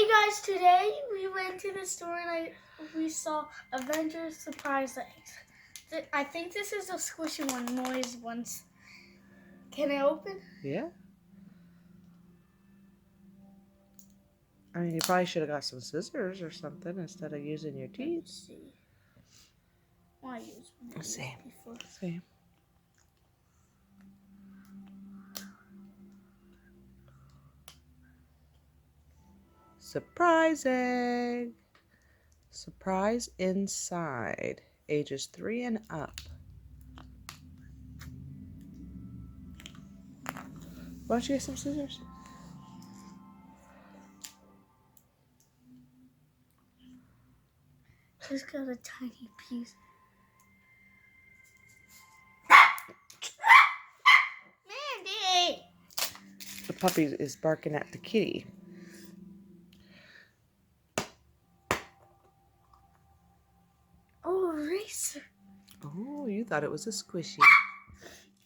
guys, today we went to the store and we saw Avengers Surprise Eggs. I think this is a squishy one, noise ones. Can I open? Yeah. I mean, you probably should have got some scissors or something instead of using your teeth. Let's see. I used one Same. before. Same. Surprise egg. Surprise inside. Ages 3 and up. Why don't you get some scissors? Just got a tiny piece. Mandy! The puppy is barking at the kitty. Oh, eraser. Oh, you thought it was a squishy.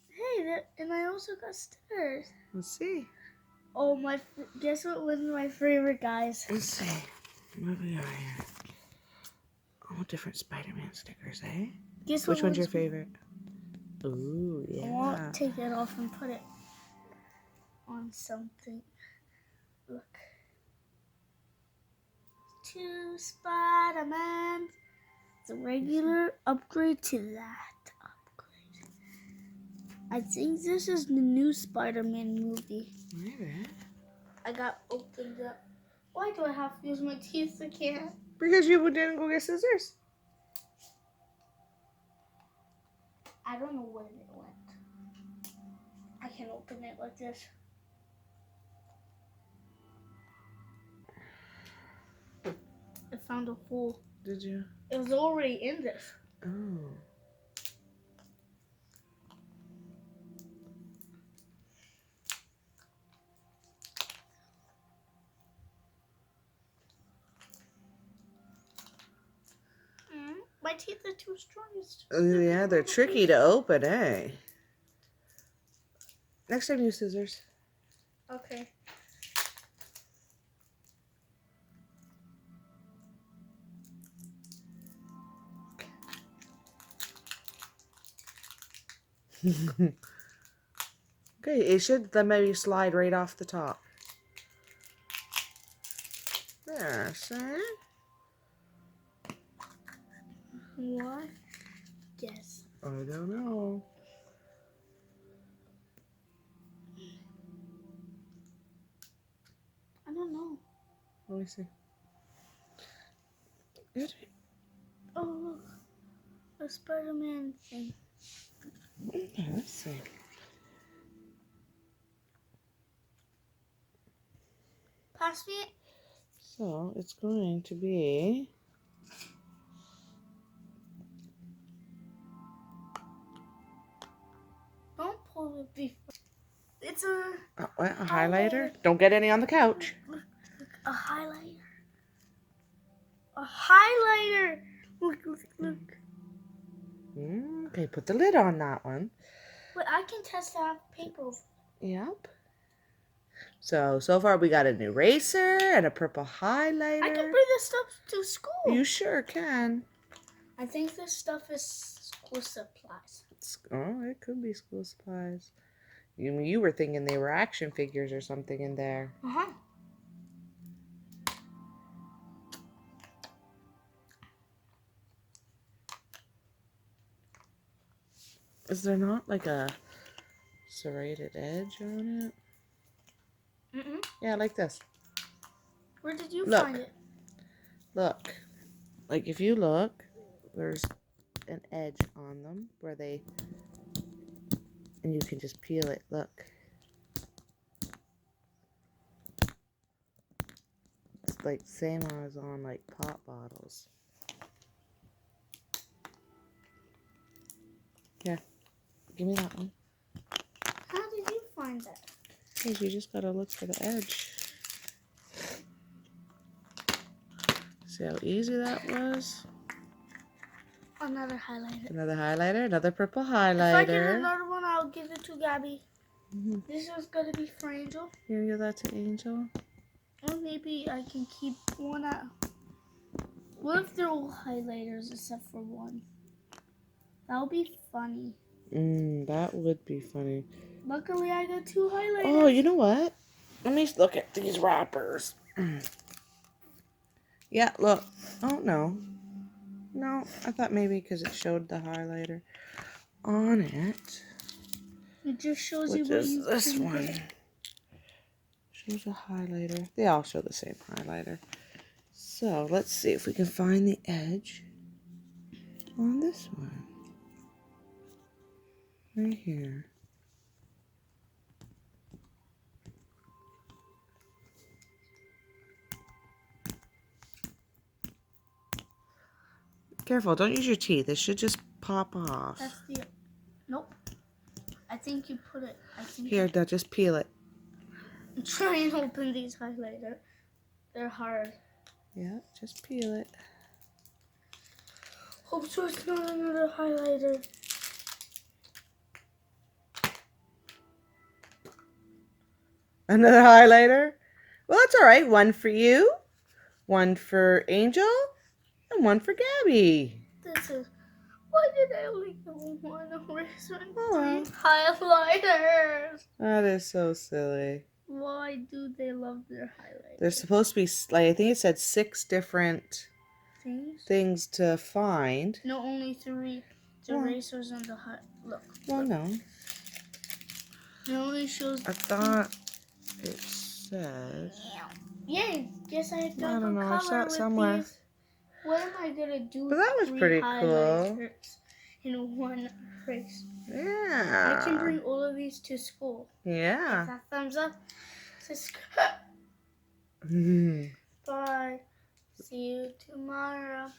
Hey, and I also got stickers. Let's see. Oh, guess what was my favorite, guys? Let's see. What do we got here? Oh, different Spider-Man stickers, eh? Guess Which one's your favorite? Ooh, yeah. I want to take it off and put it on something. Look. 2 Spider-Man. It's a regular upgrade to that upgrade. I think this is the new Spider-Man movie. Maybe. I got opened up. Why do I have to use my teeth? I can't. Because you didn't go get scissors. I don't know where it went. I can open it like this. I found a hole. Did you? It was already in this. Oh. My teeth are too strong. Yeah, they're tricky to open, eh? Next time, use scissors. Okay. Okay, it should then maybe slide right off the top. There, see? What? Yes. I don't know. I don't know. Let me see. Good. Oh, look. A Spider-Man thing. Yeah, let's see. Pass me it. So, it's going to be... Don't pull it before. It's a what, a highlighter? Don't get any on the couch. look, a highlighter. A highlighter. Look. Okay, put the lid on that one. But I can test out paper. Yep. So far we got an eraser and a purple highlighter. I can bring this stuff to school. You sure can. I think this stuff is school supplies. Oh, it could be school supplies. You were thinking they were action figures or something in there. Uh-huh. Is there not like a serrated edge on it? Yeah, like this. Where did you Look. find it? Look. Like if you look, there's an edge on them where they... And you can just peel it. Look. It's like same as on like pop bottles. Yeah. Give me that one. How did you find that? Because you just gotta look for the edge. See how easy that was? Another highlighter. Another highlighter, another purple If I get highlighter. another one, I'll give it to Gabby. This is gonna be for Angel. You gonna give that to Angel? Or maybe I can keep one out. What if they're all highlighters except for one? That would be funny. That would be funny. Luckily, I got 2 highlighters. Oh, you know what? Let me look at these wrappers. Yeah, look. Oh, no. No, I thought maybe because it showed the highlighter on it. It just shows Which you what is you this can one. get. Shows a highlighter. They all show the same highlighter. So let's see if we can find the edge on this one. Right here. Careful, don't use your teeth. It should just pop off. That's the. Nope. I think you put it. I think. Here, now just peel it. Try and open these highlighters. They're hard. Yeah, just peel it. Hope so it's not another highlighter. Another highlighter? Well, that's all right. One for you, one for Angel, and one for Gabby. This is. Why did I only get one eraser and Oh, 3 highlighters? That is so silly. Why do they love their highlighters? There's supposed to be, like, I think it said 6 different things to find. No, only 3 erasers and the look. Well, no. It only shows. I thought it said. Yeah, guess I got don't the know, I color saw it with somewhere. these. What am I gonna do? But that was with 3 pretty cool. highlighters in one eraser? Yeah. I can bring all of these to school. Yeah. That thumbs up. Subscribe. Bye. See you tomorrow.